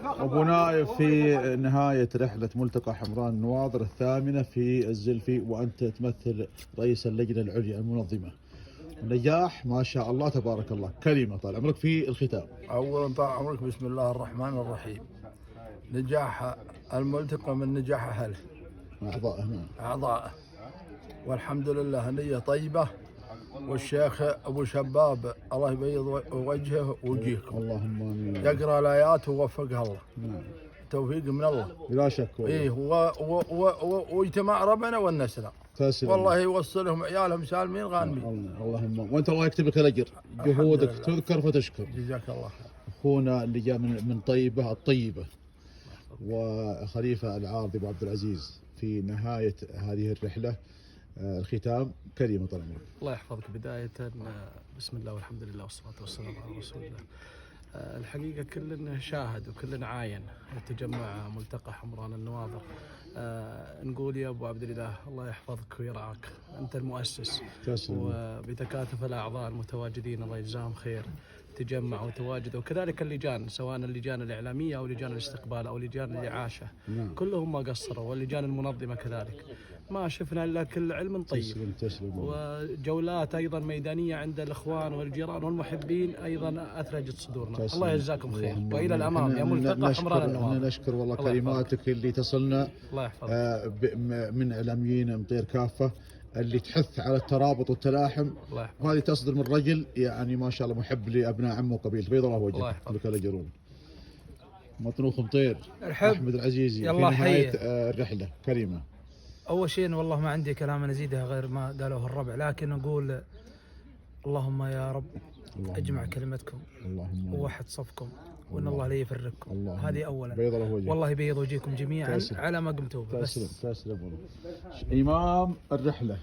أبو نايف، في نهاية رحلة ملتقى حمران النواظر الثامنة في الزلفي، وأنت تمثل رئيس اللجنة العليا المنظمة. نجاح ما شاء الله تبارك الله، كلمة طال عمرك في الختام. أولا طال عمرك، بسم الله الرحمن الرحيم. نجاح الملتقى من نجاح أهله أعضائه، والحمد لله نية طيبة. والشيخ أبو شباب الله يبيض وجهه ووجيهكم، اللهم آمين. يقرأ الآيات ووفقها الله. توفيق من الله بلا شك. إيه، واجتماع ربنا والنسلة. والله يوصلهم عيالهم سالمين غانمين. اللهم، وانت الله يكتب لك الاجر، جهودك تذكر فتشكر. جزاك الله خير. اخونا اللي جاء من طيبه الطيبه، وخليفه العارضي ابو عبد العزيز في نهايه هذه الرحله، الختام كلمه طال عمرك. الله يحفظك. بدايه بسم الله والحمد لله والصلاه والسلام على رسول الله. الحقيقة كلنا شاهد وكلنا عاين تجمع ملتقى حمران النواظر. نقول يا أبو عبد الإله الله يحفظك ويرعاك، أنت المؤسس، وبتكاتف الأعضاء المتواجدين الله يجزاهم خير تجمعوا وتواجدوا، وكذلك اللجان، سواء اللجان الإعلامية أو لجان الاستقبال أو لجان الإعاشة، كلهم ما قصروا، واللجان المنظمة كذلك. ما شفنا إلا كل علم طيب. وجولات أيضا ميدانية عند الإخوان والجيران والمحبين أيضا أثلجت صدورنا. الله يجزاكم خير، وإلى الأمام يا ملتقى حمران النواظر. نشكر والله كلماتك اللي تصلنا من إعلاميين مطير كافة، اللي تحث على الترابط والتلاحم، وهذه تصدر من رجل يعني ما شاء الله محب لأبناء عمه وقبيلته، بيض الله وجهك لك الأجرون. مطنوخ مطير أحمد العزيزي في نهاية الرحلة كلمة. أول شيء والله ما عندي كلام نزيدها غير ما قالوه الربع، لكن نقول اللهم يا رب اجمع كلمتكم ووحد صفكم، وان الله لا يفرقكم. هذه اولا. والله يبيض وجهكم جميعا على ما قمتوا به. تسلم. إمام الرحلة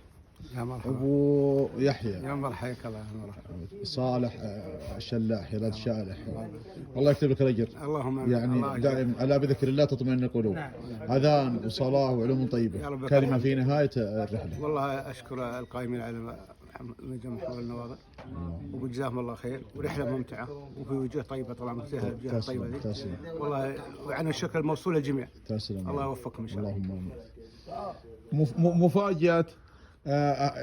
يا مرحبا أبو يحيى، يا مرحبا، حياك الله. يا مرحبا صالح الشلاح، يا شالح، الله يكتب لك الأجر. اللهم آمين. يعني دائما ألا بذكر الله تطمئن القلوب. أذان وصلاة وعلوم طيبة. كلمة في نهاية الرحلة. والله أشكر القائمين على نجم حول النواظر، وجزاهم الله خير، ورحلة ممتعة وفي وجوه طيبة طال عمرك، فيها وجوه طيبة ذي والله، وعن الشكر الموصول للجميع. الله يوفقكم إن شاء الله. اللهم آمين. مفاجأة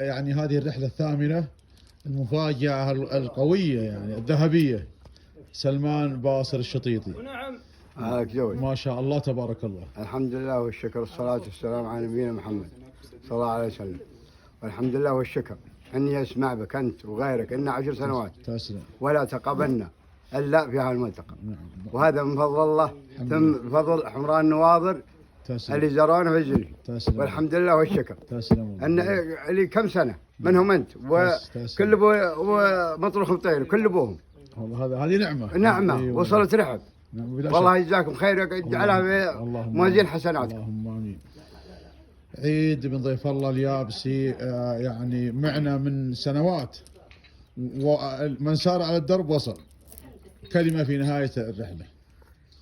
يعني هذه الرحلة الثامنة، المفاجأة القوية يعني الذهبية، سلمان باصر الشطيطي. ما شاء الله تبارك الله. الحمد لله والشكر، والصلاة والسلام على نبينا محمد صلى الله عليه وسلم. والحمد لله والشكر أني أسمع بك أنت وغيرك إن 10 سنوات ولا تقابلنا إلا في هذا الملتقى. وهذا من فضل الله، ثم بفضل حمران النواظر اللي زارونا في الزلفي. والحمد لله والشكر. أن اللي كم سنة منهم أنت وكل ومطروخ مطير كل أبوهم. هذه نعمة وصلت رحب. والله يجزاكم خير ويجعلها في موازين حسناتكم. اللهم آمين. عيد بن ضيف الله اليابسي يعني معنا من سنوات، ومن سار على الدرب وصل. كلمة في نهاية الرحلة.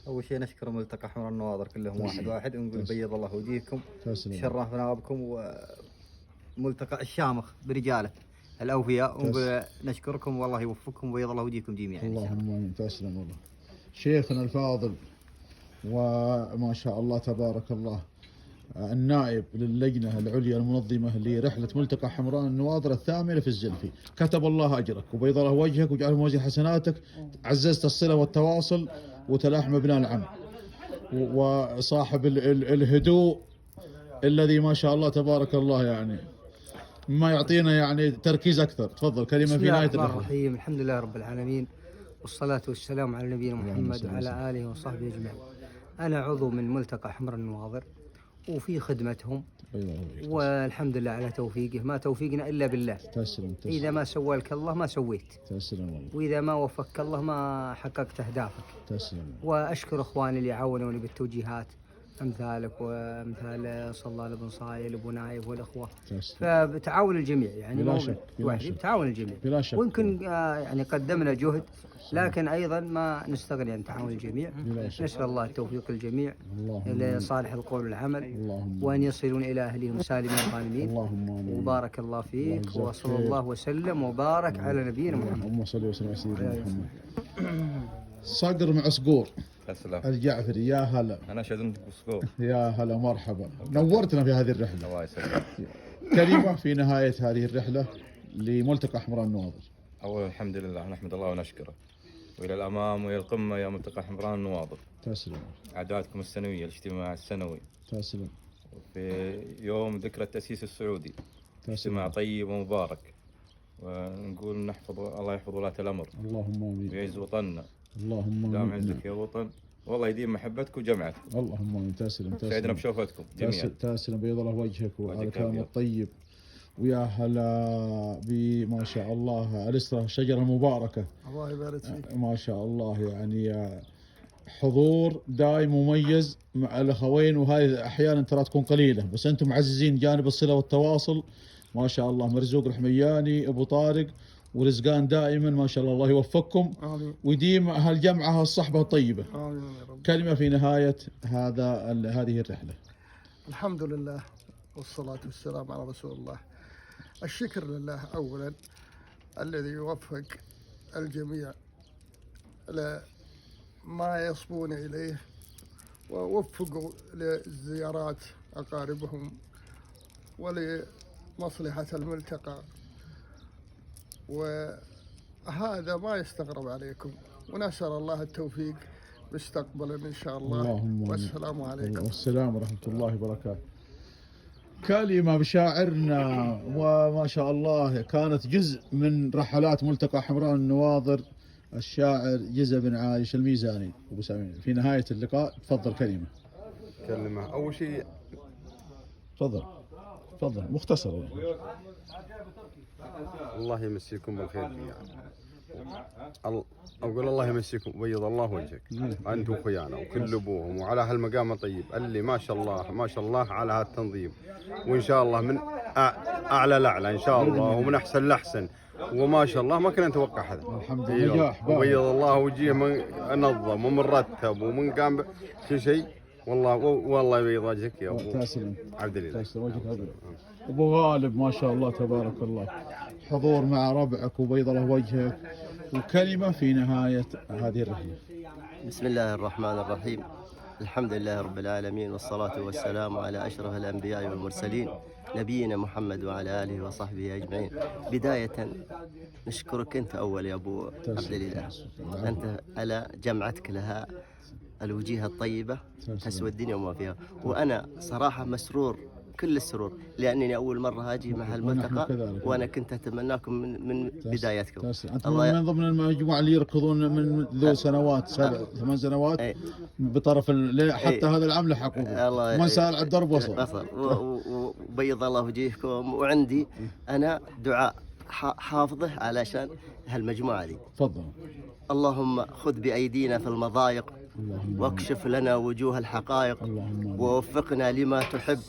أول شيء نشكر ملتقى حمران النواظر كلهم واحد ونقول بيض الله وجيهكم، شرفنا بكم، وملتقى الشامخ برجاله الأوفياء، ونقول نشكركم والله يوفقكم وبيض الله وجيهكم جميعا. اللهم آمين. تسلم والله. شيخنا الفاضل وما شاء الله تبارك الله، النائب للجنة العليا المنظمة لرحلة ملتقى حمران النواظر الثامنة في الزلفي، كتب الله أجرك وبيض الله وجهك وجعله موازين حسناتك، عززت الصلة والتواصل وتلاحم ابناء العم، وصاحب الهدوء الذي ما شاء الله تبارك الله يعني ما يعطينا يعني تركيز أكثر. تفضل كلمة في نهاية الرحلة. بسم الله الرحمن الرحيم. الحمد لله رب العالمين، والصلاة والسلام على نبينا محمد وعلى آله وصحبه أجمعين. أنا عضو من ملتقى حمران النواظر وفي خدمتهم، والحمد لله على توفيقه، ما توفيقنا إلا بالله. تسلم. إذا ما سوى لك الله ما سويت. تسلم والله. وإذا ما وفقك الله ما حققت أهدافك. تسلم. وأشكر إخواني اللي عاونوني بالتوجيهات، أمثالك وأمثال صلال بن صايل أبو نايف والأخوة. فبتعاون الجميع يعني بلا شك. بتعاون الجميع. بلا شك. ويمكن يعني قدمنا جهد، لكن أيضا ما نستغني عن تعاون الجميع. نسأل الله التوفيق للجميع لصالح القول والعمل، وأن يصلون إلى أهلهم سالمين غانمين. وبارك الله فيك، وصلى الله وسلم وبارك على نبينا محمد. اللهم صل وسلم على سيدنا محمد. صقر مع صقور. تسلم. الجعفري، يا هلا. انا شدنت بسكور. يا هلا مرحبا، نورتنا في هذه الرحلة. الله يسلمك. كلمة في نهاية هذه الرحلة لملتقى حمران النواظر. أولا الحمد لله نحمد الله ونشكره، وإلى الأمام وإلى القمة يا ملتقى حمران النواظر. تسلم. أعدادكم السنوية، الاجتماع السنوي. تسلم. في يوم ذكرى التأسيس السعودي. اجتماع طيب ومبارك، ونقول نحفظ الله يحفظ ولاة الأمر. اللهم آمين. ويعز وطننا. اللهم آمين. دام عزك يا وطن، والله يديم محبتكم وجمعتكم. اللهم آمين. تسلم. سعدنا بشوفتكم جميعا. تسلم، بيض الله وجهك وعلى وجهك كلام أبيض. الطيب. ويا هلا بما شاء الله الإسرة الشجرة المباركة. الله يبارك فيك. ما شاء الله، يعني حضور دايم مميز مع الأخوين، وهذه أحيانا ترى تكون قليلة، بس أنتم معززين جانب الصلة والتواصل. ما شاء الله، مرزوق رحمياني، أبو طارق ورزقان دائما، ما شاء الله، الله يوفقكم. آمين. ويديم هالجمعة هالصحبة الطيبة. آمين يا رب. كلمة في نهاية هذه الرحلة. الحمد لله والصلاة والسلام على رسول الله. الشكر لله أولا الذي يوفق الجميع لما يصبون إليه، ووفقوا لزيارات أقاربهم ولمصلحة الملتقى، وهذا ما يستغرب عليكم، ونسأل الله التوفيق مستقبلا إن شاء الله. اللهم والسلام عليكم. والسلام ورحمة الله وبركاته. كلمة بشاعرنا، وما شاء الله كانت جزء من رحلات ملتقى حمران النواظر، الشاعر جزء بن عايش الميزاني. أبو سامي، في نهاية اللقاء تفضل كلمة. أول شيء تفضل مختصر. الله يمسيكم بالخير يعني. أقول الله يمسيكم، بيض الله وجهك أنت وخيانا وكل أبوهم، وعلى هالمقام الطيب اللي ما شاء الله ما شاء الله على هالتنظيم، وإن شاء الله من أعلى لأعلى إن شاء الله، ومن أحسن لأحسن، وما شاء الله ما كنا نتوقع هذا. الحمد لله، نجاح. وبيض الله وجهه من نظم ومن رتب ومن قام كل شيء، والله يبيض وجهك يا أبو عبد الله. تسلم وجهك أبيض. أبو غالب، ما شاء الله تبارك الله، حضور مع ربعك وبيض الله وجهك، وكلمة في نهاية هذه الرحلة. بسم الله الرحمن الرحيم. الحمد لله رب العالمين، والصلاة والسلام على أشرف الأنبياء والمرسلين، نبينا محمد وعلى آله وصحبه أجمعين. بداية نشكرك أنت أول يا أبو عبد الله، أنت على جمعتك لها الوجيه الطيبة تسوى الدنيا وما فيها. وأنا صراحة مسرور كل السرور، لأنني أول مرة أجي مع الملتقى، وأنا كنت أتمناكم من بدايتكم. أنتم من ضمن المجموعة اللي يركضون من ذو سنوات، 7 8 سنوات بطرف حتى هذا العام لحقوا، من سال على الدرب وصل. وبيض الله وجيهكم. وعندي أنا دعاء حافظه علشان هالمجموعة دي. تفضل. اللهم خذ بأيدينا في المضايق، واكشف لنا وجوه الحقائق، ووفقنا لما تحب،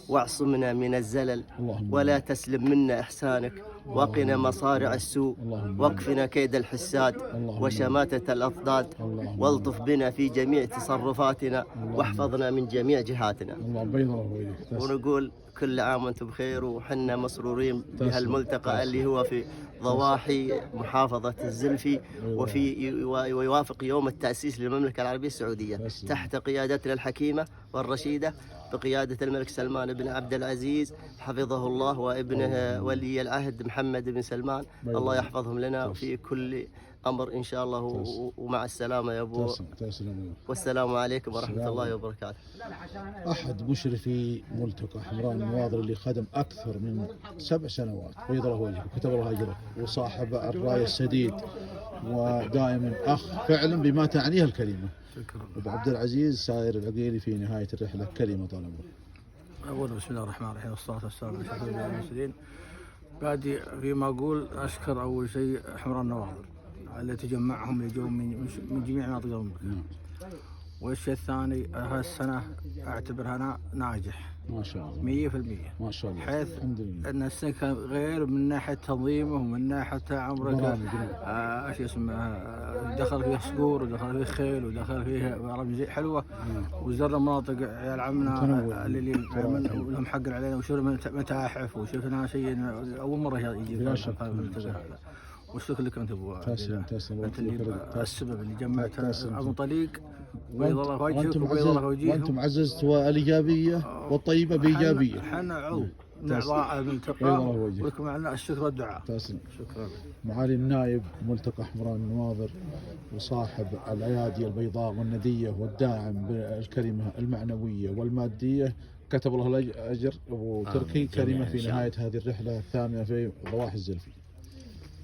واعصمنا من الزلل، ولا تسلم منا إحسانك، وقنا مصارع السوء، واكفنا كيد الحساد وشماتة الأضداد، والطف بنا في جميع تصرفاتنا، واحفظنا من جميع جهاتنا. ونقول كل عام وانتم بخير، وحنا مسرورين بهالملتقى اللي هو في ضواحي محافظة الزلفي، ويوافق يوم التأسيس للمملكة العربية السعودية تحت قيادتنا الحكيمة والرشيدة، بقيادة الملك سلمان بن عبد العزيز حفظه الله، وابنه ولي العهد محمد بن سلمان، الله يحفظهم لنا في كل أمر إن شاء الله. ومع السلامة يا أبو، والسلام عليكم ورحمة الله وبركاته. أحد مشرفي ملتقى حمران النواظر اللي خدم أكثر من 7 سنوات، بيض الله وجهه وكتب الله أجره، وصاحب الراية السديد، ودائما أخ فعلا بما تعنيه الكلمة. أبو عبد العزيز سائر العقيلي في نهاية الرحلة، كلمة طال عمرك. أقول بسم الله الرحمن الرحيم، والصلاة والسلام على أشرف المرسلين. بادي فيما أقول أشكر أول شيء حمران النواظر التي جمعهم اليوم من جميع مناطق المملكة. والشيء الثاني، هالسنة أعتبرها ناجح ما شاء الله 100%، ما شاء الله، حيث أن السنة كان غير من ناحية تنظيمه ومن ناحية عمرك ايش اسمه، دخل فيه صقور ودخل فيه خيل ودخل فيه برامج حلوة، وزرنا مناطق عيال عمنا اللي لهم حق علينا، وشفنا متاحف وشفنا شيء أول مرة يجي في المنتزه هذا. والشكر لك انت ابو تسلم انت اللي السبب اللي جمعت ابو طليق. بيض الله وجهك وبيض الله وجههم. وانتم عززتوا الايجابيه والطيبه بايجابيه. احنا عضو من اعضاء الملتقى ولكم معنا الشكر والدعاء. تسلم. شكرا. معالي النائب ملتقى حمران النواظر وصاحب الايادي البيضاء والنديه والداعم بالكلمه المعنويه والماديه، كتب الله الاجر ابو تركي كلمه في نهايه هذه الرحله الثامنه في ضواحي الزلفي.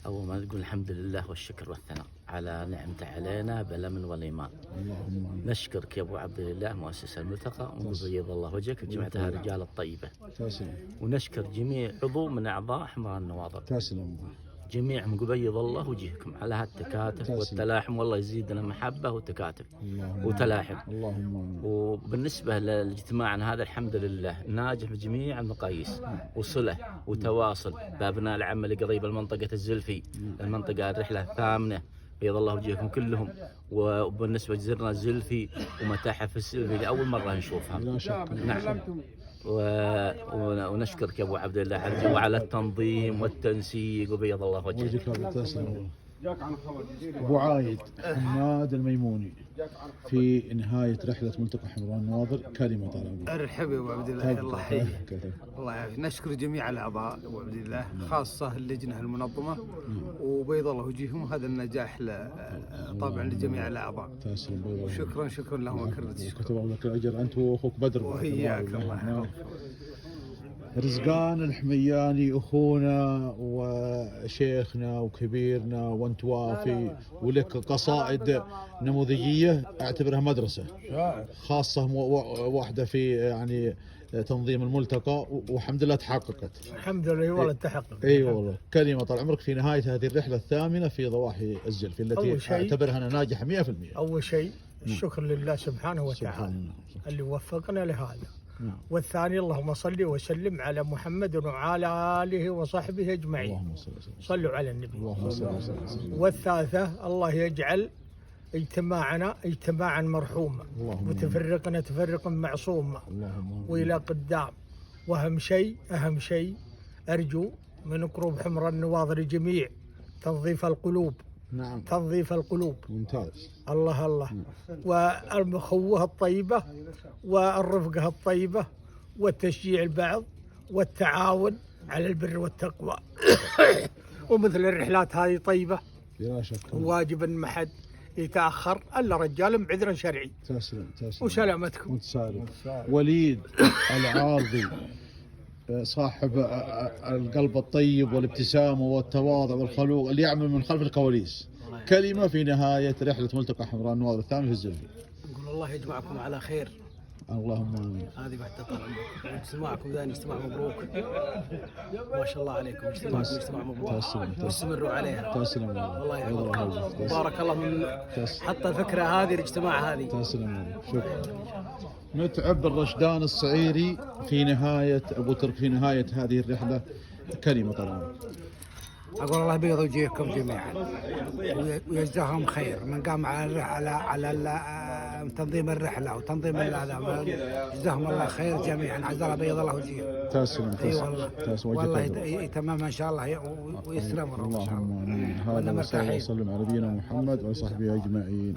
أول ما نقول الحمد لله والشكر والثناء على نعمته علينا بالأمن والإيمان. اللهم نشكرك يا أبو عبد الله مؤسس الملتقى وبيض الله وجهك وجمعتها الرجال الطيبة. تسلم. ونشكر جميع عضو من أعضاء حمران النواظر. تسلم. جميعهم بيض الله وجهكم على هالتكاتف والتلاحم، والله يزيدنا محبة وتكاتف وتلاحم. اللهم. وبالنسبة لاجتماعنا هذا الحمد لله ناجح بجميع المقاييس وصلة وتواصل بأبناء العم اللي قريب المنطقة الزلفي، المنطقة الرحلة الثامنة بيض الله وجهكم كلهم. وبالنسبة لزرنا الزلفي ومتاحف الزلفي لأول مرة نشوفها. لا شك. نعم. ونشكرك يا ابو عبد الله وعلى التنظيم والتنسيق وبيض الله وجهك. تسلم. ابو عايد حماد الميموني في نهايه رحله ملتقى حمران النواظر كلمه طال. ارحب يا ابو عبد الله، الله يحييك. الله يعافيك. نشكر جميع الاعضاء ابو عبد الله، خاصه اللجنه المنظمه وبيض الله وجههم. هذا النجاح طبعا لجميع الاعضاء. تسلم. شكرا لهم وكررت الشكر. كتب لك الاجر انت واخوك بدر. وهياك الله يحفظك. رزقان الحمياني اخونا وشيخنا وكبيرنا وانت وافي، ولك قصائد نموذجيه اعتبرها مدرسه خاصه واحده في يعني تنظيم الملتقى، والحمد لله تحققت. الحمد لله والله تحقق. اي والله. كلمه طال عمرك في نهايه هذه الرحله الثامنه في ضواحي الزلفي التي اعتبرها انا ناجحه 100%. اول شيء الشكر لله سبحانه وتعالى اللي وفقنا لهذا. والثاني اللهم صل وسلم على محمد وعلى آله وصحبه أجمعين. اللهم صل وسلم. صلوا على النبي. اللهم صل وسلم. والثالثة الله يجعل اجتماعنا اجتماعا مرحوما وتفرقنا تفرقا معصوما وإلى قدام. وأهم شيء أرجو من قروب حمران النواظر الجميع تنظيف القلوب. نعم. تنظيف القلوب. ممتاز. الله. والمخوة الطيبة والرفقة الطيبة والتشجيع البعض والتعاون على البر والتقوى. ومثل الرحلات هذه طيبة. لا شك. واجب ما حد يتأخر إلا رجال بعذر شرعي. تسلم. وسلامتكم. وتسالم. وليد العارضي صاحب القلب الطيب والابتسامة والتواضع والخلوق اللي يعمل من خلف الكواليس، كلمة في نهاية رحلة ملتقى حمران النواظر الثامن في الزلفي. نقول الله يجمعكم على خير. اللهم امين. هذه واحدة طال عمركم. اجتماعكم ذا اجتماع مبروك. ما شاء الله عليكم. اجتماعكم اجتماع مبروك. واستمروا عليها. تسلم الله يحفظك. بارك الله من حتى الفكرة هذه الاجتماع هذه. تسلم. شكرا. متعب الرشدان الصعيري في نهاية أبو ترك في نهاية هذه الرحلة كلمة طال. أقول الله يبيض وجهكم جميعا ويجزاهم خير من قام على تنظيم الرحلة وتنظيم هذا، جزاهم الله خير جميعا. عز الله بيض الله وجههم. تسلم. والله يتمم إن شاء الله ويسلم. اللهم آمين. هذا وصلى وسلم على نبينا محمد وصحبه أجمعين.